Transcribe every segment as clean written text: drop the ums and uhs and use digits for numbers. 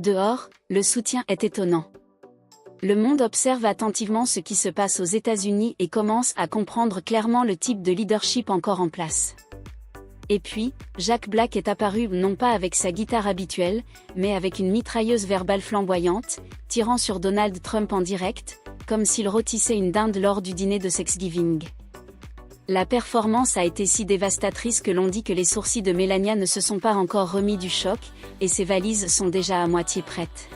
Dehors, le soutien est étonnant. Le monde observe attentivement ce qui se passe aux États-Unis et commence à comprendre clairement le type de leadership encore en place. Et puis, Jack Black est apparu non pas avec sa guitare habituelle, mais avec une mitrailleuse verbale flamboyante, tirant sur Donald Trump en direct, comme s'il rôtissait une dinde lors du dîner de Thanksgiving. La performance a été si dévastatrice que l'on dit que les sourcils de Melania ne se sont pas encore remis du choc, et ses valises sont déjà à moitié prêtes.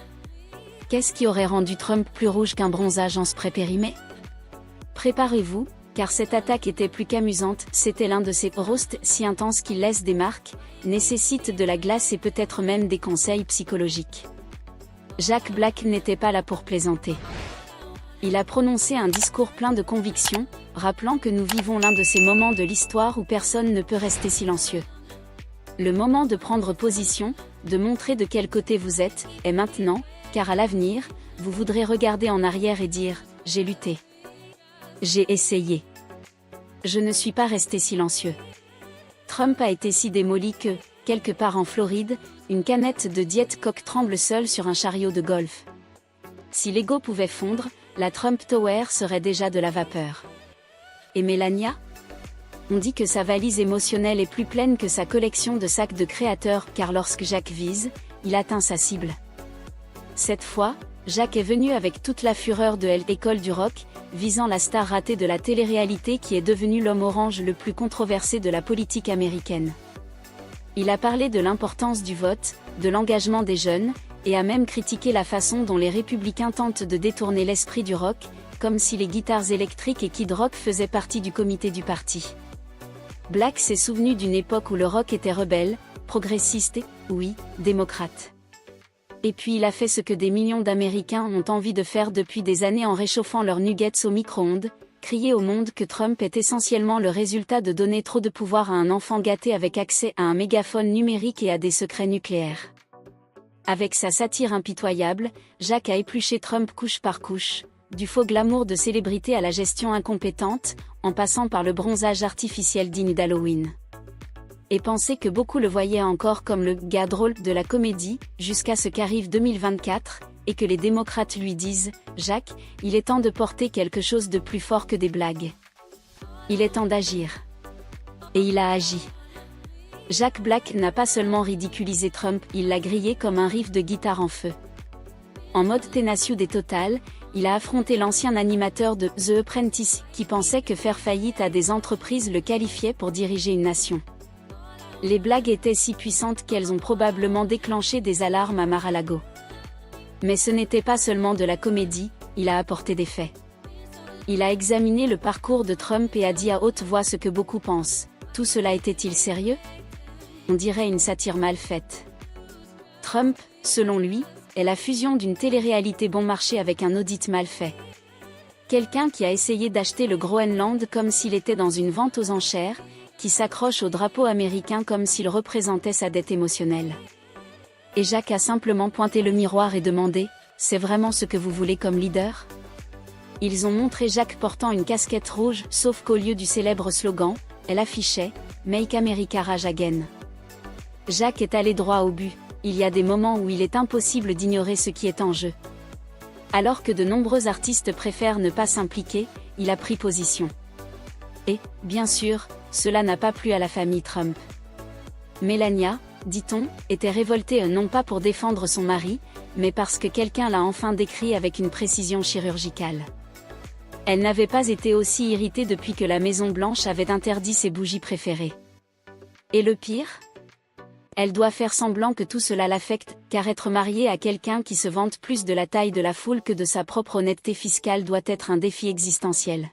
Qu'est-ce qui aurait rendu Trump plus rouge qu'un bronzage en spray périmé? Préparez-vous, car cette attaque était plus qu'amusante, c'était l'un de ces roasts si intenses qu'il laisse des marques, nécessite de la glace et peut-être même des conseils psychologiques. Jack Black n'était pas là pour plaisanter. Il a prononcé un discours plein de conviction, rappelant que nous vivons l'un de ces moments de l'histoire où personne ne peut rester silencieux. Le moment de prendre position, de montrer de quel côté vous êtes, est maintenant, car à l'avenir, vous voudrez regarder en arrière et dire « J'ai lutté. J'ai essayé. Je ne suis pas resté silencieux. » Trump a été si démoli que, quelque part en Floride, une canette de Diet Coke tremble seule sur un chariot de golf. Si l'ego pouvait fondre, la Trump Tower serait déjà de la vapeur. Et Melania? On dit que sa valise émotionnelle est plus pleine que sa collection de sacs de créateurs, car lorsque Jack vise, il atteint sa cible. Cette fois, Jack est venu avec toute la fureur de l'école du rock, visant la star ratée de la télé-réalité qui est devenue l'homme orange le plus controversé de la politique américaine. Il a parlé de l'importance du vote, de l'engagement des jeunes, et a même critiqué la façon dont les républicains tentent de détourner l'esprit du rock, comme si les guitares électriques et Kid Rock faisaient partie du comité du parti. Black s'est souvenu d'une époque où le rock était rebelle, progressiste et, oui, démocrate. Et puis il a fait ce que des millions d'Américains ont envie de faire depuis des années en réchauffant leurs nuggets au micro-ondes, crier au monde que Trump est essentiellement le résultat de donner trop de pouvoir à un enfant gâté avec accès à un mégaphone numérique et à des secrets nucléaires. Avec sa satire impitoyable, Jack a épluché Trump couche par couche, du faux glamour de célébrité à la gestion incompétente, en passant par le bronzage artificiel digne d'Halloween. Et penser que beaucoup le voyaient encore comme le gars drôle de la comédie, jusqu'à ce qu'arrive 2024, et que les démocrates lui disent « Jack, il est temps de porter quelque chose de plus fort que des blagues. Il est temps d'agir. » Et il a agi. Jack Black n'a pas seulement ridiculisé Trump, il l'a grillé comme un riff de guitare en feu. En mode Tenacious des Total, il a affronté l'ancien animateur de The Apprentice, qui pensait que faire faillite à des entreprises le qualifiait pour diriger une nation. Les blagues étaient si puissantes qu'elles ont probablement déclenché des alarmes à Mar-a-Lago. Mais ce n'était pas seulement de la comédie, il a apporté des faits. Il a examiné le parcours de Trump et a dit à haute voix ce que beaucoup pensent. Tout cela était-il sérieux? On dirait une satire mal faite. Trump, selon lui, est la fusion d'une télé-réalité bon marché avec un audit mal fait. Quelqu'un qui a essayé d'acheter le Groenland comme s'il était dans une vente aux enchères, qui s'accroche au drapeau américain comme s'il représentait sa dette émotionnelle. Et Jack a simplement pointé le miroir et demandé « C'est vraiment ce que vous voulez comme leader ?» Ils ont montré Jack portant une casquette rouge, sauf qu'au lieu du célèbre slogan, elle affichait « Make America Rage Again ». Jack est allé droit au but, il y a des moments où il est impossible d'ignorer ce qui est en jeu. Alors que de nombreux artistes préfèrent ne pas s'impliquer, il a pris position. Et, bien sûr, cela n'a pas plu à la famille Trump. Melania, dit-on, était révoltée non pas pour défendre son mari, mais parce que quelqu'un l'a enfin décrit avec une précision chirurgicale. Elle n'avait pas été aussi irritée depuis que la Maison-Blanche avait interdit ses bougies préférées. Et le pire? Elle doit faire semblant que tout cela l'affecte, car être mariée à quelqu'un qui se vante plus de la taille de la foule que de sa propre honnêteté fiscale doit être un défi existentiel.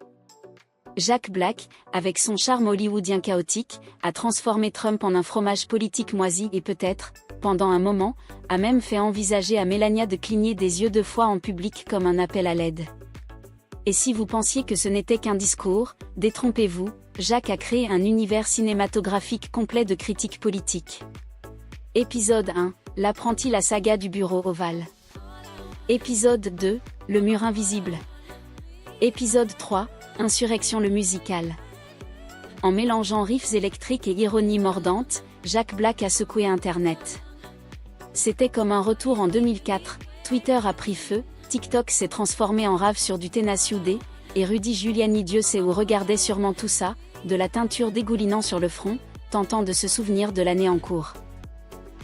Jack Black, avec son charme hollywoodien chaotique, a transformé Trump en un fromage politique moisi et peut-être, pendant un moment, a même fait envisager à Melania de cligner des yeux 2 fois en public comme un appel à l'aide. Et si vous pensiez que ce n'était qu'un discours, détrompez-vous, Jack a créé un univers cinématographique complet de critiques politiques. Épisode 1, l'apprenti, la saga du bureau ovale. Épisode 2, le mur invisible. Épisode 3, Insurrection le musical. En mélangeant riffs électriques et ironie mordante, Jack Black a secoué Internet. C'était comme un retour en 2004, Twitter a pris feu, TikTok s'est transformé en rave sur du Tenacious D, et Rudy Giuliani Dieu sait où regardait sûrement tout ça, de la teinture dégoulinant sur le front, tentant de se souvenir de l'année en cours.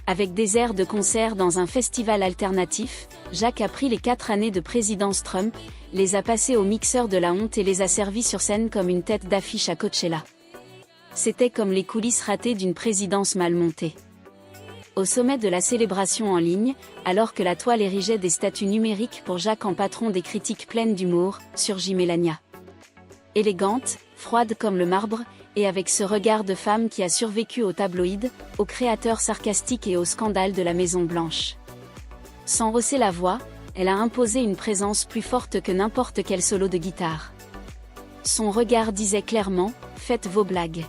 Avec des airs de concert dans un festival alternatif, Jacques a pris les 4 années de présidence Trump, les a passées au mixeur de la honte et les a servis sur scène comme une tête d'affiche à Coachella. C'était comme les coulisses ratées d'une présidence mal montée. Au sommet de la célébration en ligne, alors que la toile érigeait des statues numériques pour Jacques en patron des critiques pleines d'humour, surgit Melania. Élégante, froide comme le marbre, et avec ce regard de femme qui a survécu aux tabloïds, aux créateurs sarcastiques et aux scandales de la Maison Blanche. Sans hausser la voix, elle a imposé une présence plus forte que n'importe quel solo de guitare. Son regard disait clairement « Faites vos blagues ».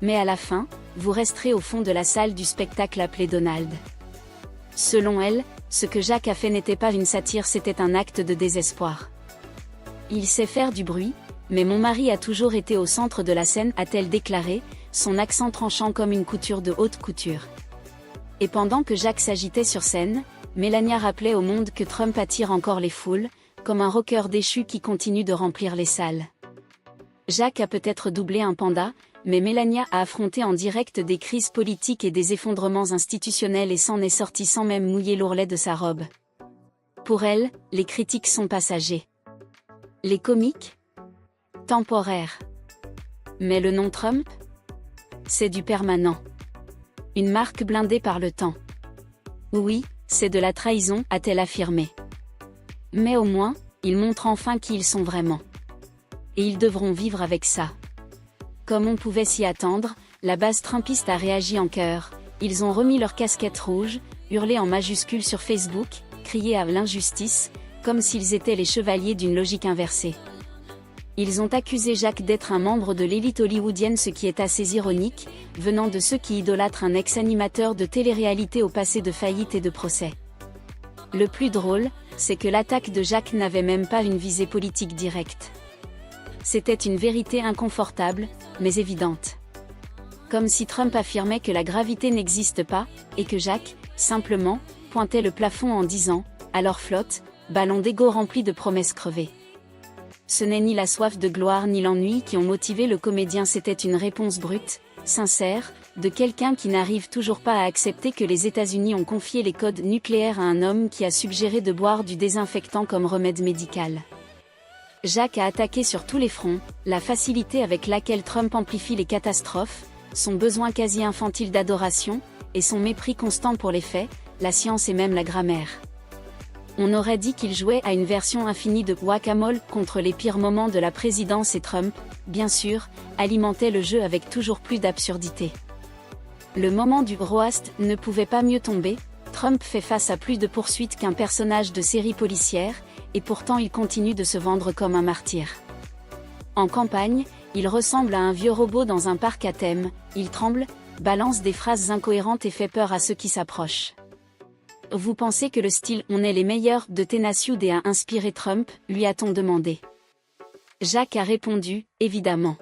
Mais à la fin, vous resterez au fond de la salle du spectacle appelé Donald. Selon elle, ce que Jacques a fait n'était pas une satire, c'était un acte de désespoir. Il sait faire du bruit, mais mon mari a toujours été au centre de la scène, a-t-elle déclaré, son accent tranchant comme une couture de haute couture. Et pendant que Jacques s'agitait sur scène, Melania rappelait au monde que Trump attire encore les foules, comme un rocker déchu qui continue de remplir les salles. Jacques a peut-être doublé un panda, mais Melania a affronté en direct des crises politiques et des effondrements institutionnels et s'en est sortie sans même mouiller l'ourlet de sa robe. Pour elle, les critiques sont passagers. Les comiques ? Temporaire. Mais le nom Trump ? C'est du permanent. Une marque blindée par le temps. Oui, c'est de la trahison, a-t-elle affirmé. Mais au moins, ils montrent enfin qui ils sont vraiment. Et ils devront vivre avec ça. Comme on pouvait s'y attendre, la base trumpiste a réagi en chœur. Ils ont remis leur casquette rouge, hurlé en majuscules sur Facebook, crié à l'injustice, comme s'ils étaient les chevaliers d'une logique inversée. Ils ont accusé Jacques d'être un membre de l'élite hollywoodienne, ce qui est assez ironique, venant de ceux qui idolâtrent un ex-animateur de télé-réalité au passé de faillite et de procès. Le plus drôle, c'est que l'attaque de Jacques n'avait même pas une visée politique directe. C'était une vérité inconfortable, mais évidente. Comme si Trump affirmait que la gravité n'existe pas, et que Jacques, simplement, pointait le plafond en disant « Alors flotte, ballon d'ego rempli de promesses crevées ». Ce n'est ni la soif de gloire ni l'ennui qui ont motivé le comédien, c'était une réponse brute, sincère, de quelqu'un qui n'arrive toujours pas à accepter que les États-Unis ont confié les codes nucléaires à un homme qui a suggéré de boire du désinfectant comme remède médical. Jacques a attaqué sur tous les fronts, la facilité avec laquelle Trump amplifie les catastrophes, son besoin quasi infantile d'adoration, et son mépris constant pour les faits, la science et même la grammaire. On aurait dit qu'il jouait à une version infinie de Whack-a-Mole contre les pires moments de la présidence et Trump, bien sûr, alimentait le jeu avec toujours plus d'absurdité. Le moment du roast ne pouvait pas mieux tomber, Trump fait face à plus de poursuites qu'un personnage de série policière, et pourtant il continue de se vendre comme un martyr. En campagne, il ressemble à un vieux robot dans un parc à thème, il tremble, balance des phrases incohérentes et fait peur à ceux qui s'approchent. Vous pensez que le style « On est les meilleurs » de Tenacious D a inspiré Trump, lui a-t-on demandé. Jacques a répondu « Évidemment ».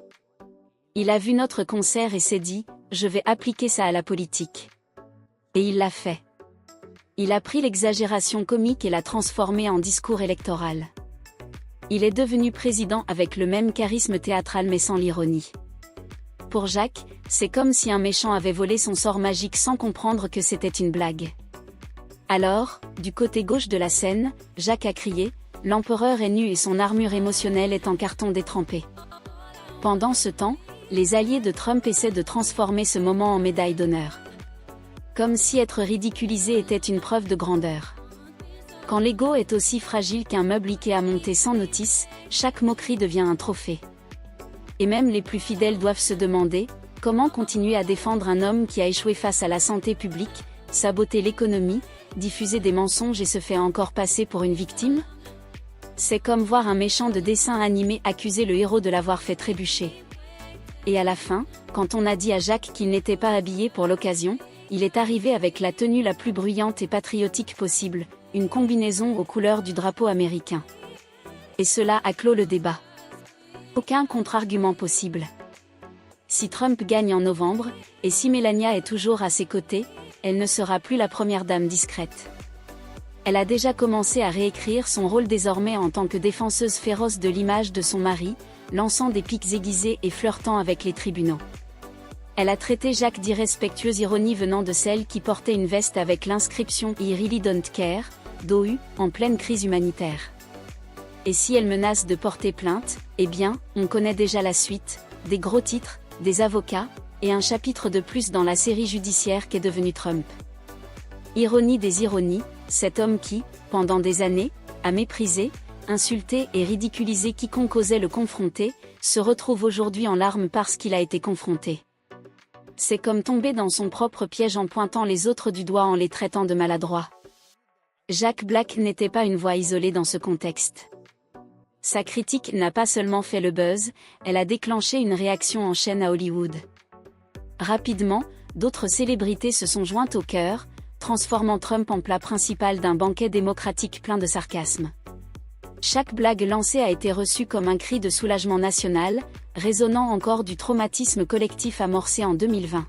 Il a vu notre concert et s'est dit « Je vais appliquer ça à la politique ». Et il l'a fait. Il a pris l'exagération comique et l'a transformée en discours électoral. Il est devenu président avec le même charisme théâtral mais sans l'ironie. Pour Jacques, c'est comme si un méchant avait volé son sort magique sans comprendre que c'était une blague. Alors, du côté gauche de la scène, Jacques a crié « L'empereur est nu et son armure émotionnelle est en carton détrempé ». Pendant ce temps, les alliés de Trump essaient de transformer ce moment en médaille d'honneur. Comme si être ridiculisé était une preuve de grandeur. Quand l'ego est aussi fragile qu'un meuble Ikea monté sans notice, chaque moquerie devient un trophée. Et même les plus fidèles doivent se demander « Comment continuer à défendre un homme qui a échoué face à la santé publique, saboté l'économie, diffuser des mensonges et se fait encore passer pour une victime ?» C'est comme voir un méchant de dessin animé accuser le héros de l'avoir fait trébucher. Et à la fin, quand on a dit à Jacques qu'il n'était pas habillé pour l'occasion, il est arrivé avec la tenue la plus bruyante et patriotique possible, une combinaison aux couleurs du drapeau américain. Et cela a clos le débat. Aucun contre-argument possible. Si Trump gagne en novembre, et si Melania est toujours à ses côtés, elle ne sera plus la première dame discrète. Elle a déjà commencé à réécrire son rôle désormais en tant que défenseuse féroce de l'image de son mari, lançant des piques aiguisées et flirtant avec les tribunaux. Elle a traité Jacques d'irrespectueuse ironie venant de celle qui portait une veste avec l'inscription « I really don't care » d'OU, en pleine crise humanitaire. Et si elle menace de porter plainte, eh bien, on connaît déjà la suite, des gros titres, des avocats, et un chapitre de plus dans la série judiciaire qu'est devenue Trump. Ironie des ironies, cet homme qui, pendant des années, a méprisé, insulté et ridiculisé quiconque osait le confronter, se retrouve aujourd'hui en larmes parce qu'il a été confronté. C'est comme tomber dans son propre piège en pointant les autres du doigt en les traitant de maladroits. Jack Black n'était pas une voix isolée dans ce contexte. Sa critique n'a pas seulement fait le buzz, elle a déclenché une réaction en chaîne à Hollywood. Rapidement, d'autres célébrités se sont jointes au chœur, transformant Trump en plat principal d'un banquet démocratique plein de sarcasme. Chaque blague lancée a été reçue comme un cri de soulagement national, résonnant encore du traumatisme collectif amorcé en 2020.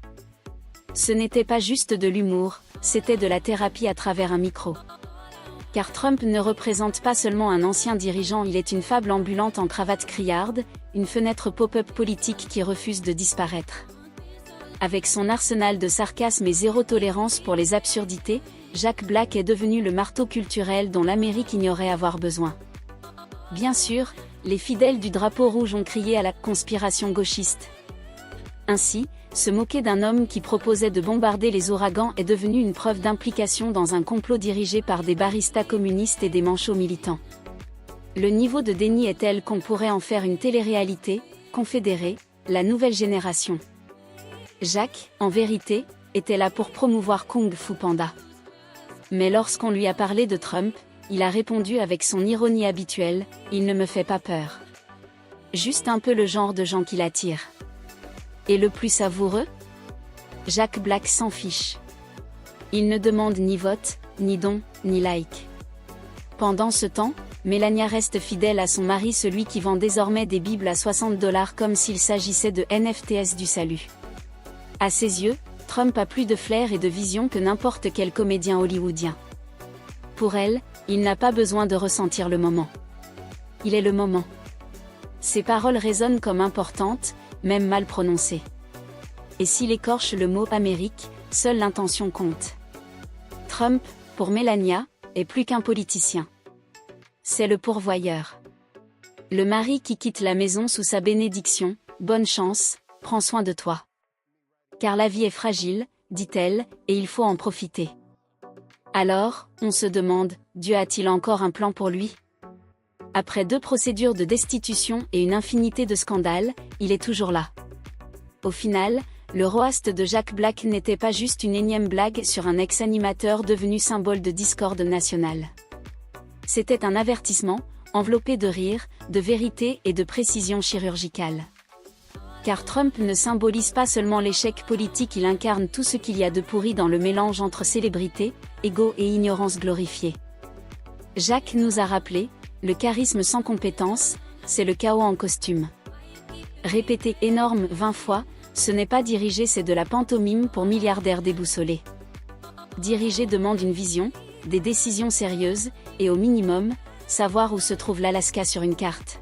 Ce n'était pas juste de l'humour, c'était de la thérapie à travers un micro. Car Trump ne représente pas seulement un ancien dirigeant, il est une fable ambulante en cravate criarde, une fenêtre pop-up politique qui refuse de disparaître. Avec son arsenal de sarcasme et zéro tolérance pour les absurdités, Jack Black est devenu le marteau culturel dont l'Amérique ignorait avoir besoin. Bien sûr, les fidèles du drapeau rouge ont crié à la conspiration gauchiste. Ainsi, se moquer d'un homme qui proposait de bombarder les ouragans est devenu une preuve d'implication dans un complot dirigé par des baristas communistes et des manchots militants. Le niveau de déni est tel qu'on pourrait en faire une télé-réalité, Confédérée, la nouvelle génération. Jack, en vérité, était là pour promouvoir Kung Fu Panda. Mais lorsqu'on lui a parlé de Trump, il a répondu avec son ironie habituelle, « Il ne me fait pas peur. » Juste un peu le genre de gens qui l'attirent. Et le plus savoureux ? Jack Black s'en fiche. Il ne demande ni vote, ni don, ni like. Pendant ce temps, Melania reste fidèle à son mari, celui qui vend désormais des bibles à $60 comme s'il s'agissait de NFTs du salut. À ses yeux, Trump a plus de flair et de vision que n'importe quel comédien hollywoodien. Pour elle, il n'a pas besoin de ressentir le moment. Il est le moment. Ses paroles résonnent comme importantes, même mal prononcées. Et s'il écorche le mot « Amérique », seule l'intention compte. Trump, pour Melania, est plus qu'un politicien. C'est le pourvoyeur. Le mari qui quitte la maison sous sa bénédiction, « Bonne chance, prends soin de toi. » Car la vie est fragile, dit-elle, et il faut en profiter. Alors, on se demande, Dieu a-t-il encore un plan pour lui ? Après 2 procédures de destitution et une infinité de scandales, il est toujours là. Au final, le roast de Jack Black n'était pas juste une énième blague sur un ex-animateur devenu symbole de discorde nationale. C'était un avertissement, enveloppé de rire, de vérité et de précision chirurgicale. Car Trump ne symbolise pas seulement l'échec politique, il incarne tout ce qu'il y a de pourri dans le mélange entre célébrité, ego et ignorance glorifiée. Jack nous a rappelé, le charisme sans compétence, c'est le chaos en costume. Répété énorme 20 fois, ce n'est pas diriger, c'est de la pantomime pour milliardaires déboussolés. Diriger demande une vision, des décisions sérieuses, et au minimum, savoir où se trouve l'Alaska sur une carte.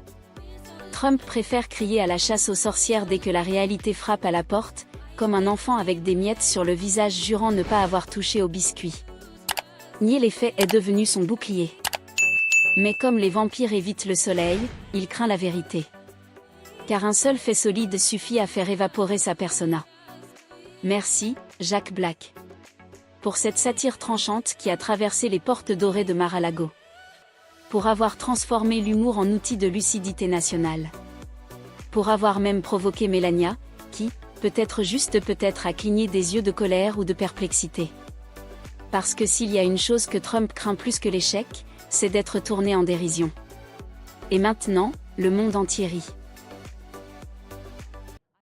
Trump préfère crier à la chasse aux sorcières dès que la réalité frappe à la porte, comme un enfant avec des miettes sur le visage jurant ne pas avoir touché au biscuit. Nier les faits est devenu son bouclier. Mais comme les vampires évitent le soleil, il craint la vérité. Car un seul fait solide suffit à faire évaporer sa persona. Merci, Jack Black. Pour cette satire tranchante qui a traversé les portes dorées de Mar-a-Lago. Pour avoir transformé l'humour en outil de lucidité nationale. Pour avoir même provoqué Melania, qui, peut-être juste peut-être a cligné des yeux de colère ou de perplexité. Parce que s'il y a une chose que Trump craint plus que l'échec, c'est d'être tourné en dérision. Et maintenant, le monde entier rit.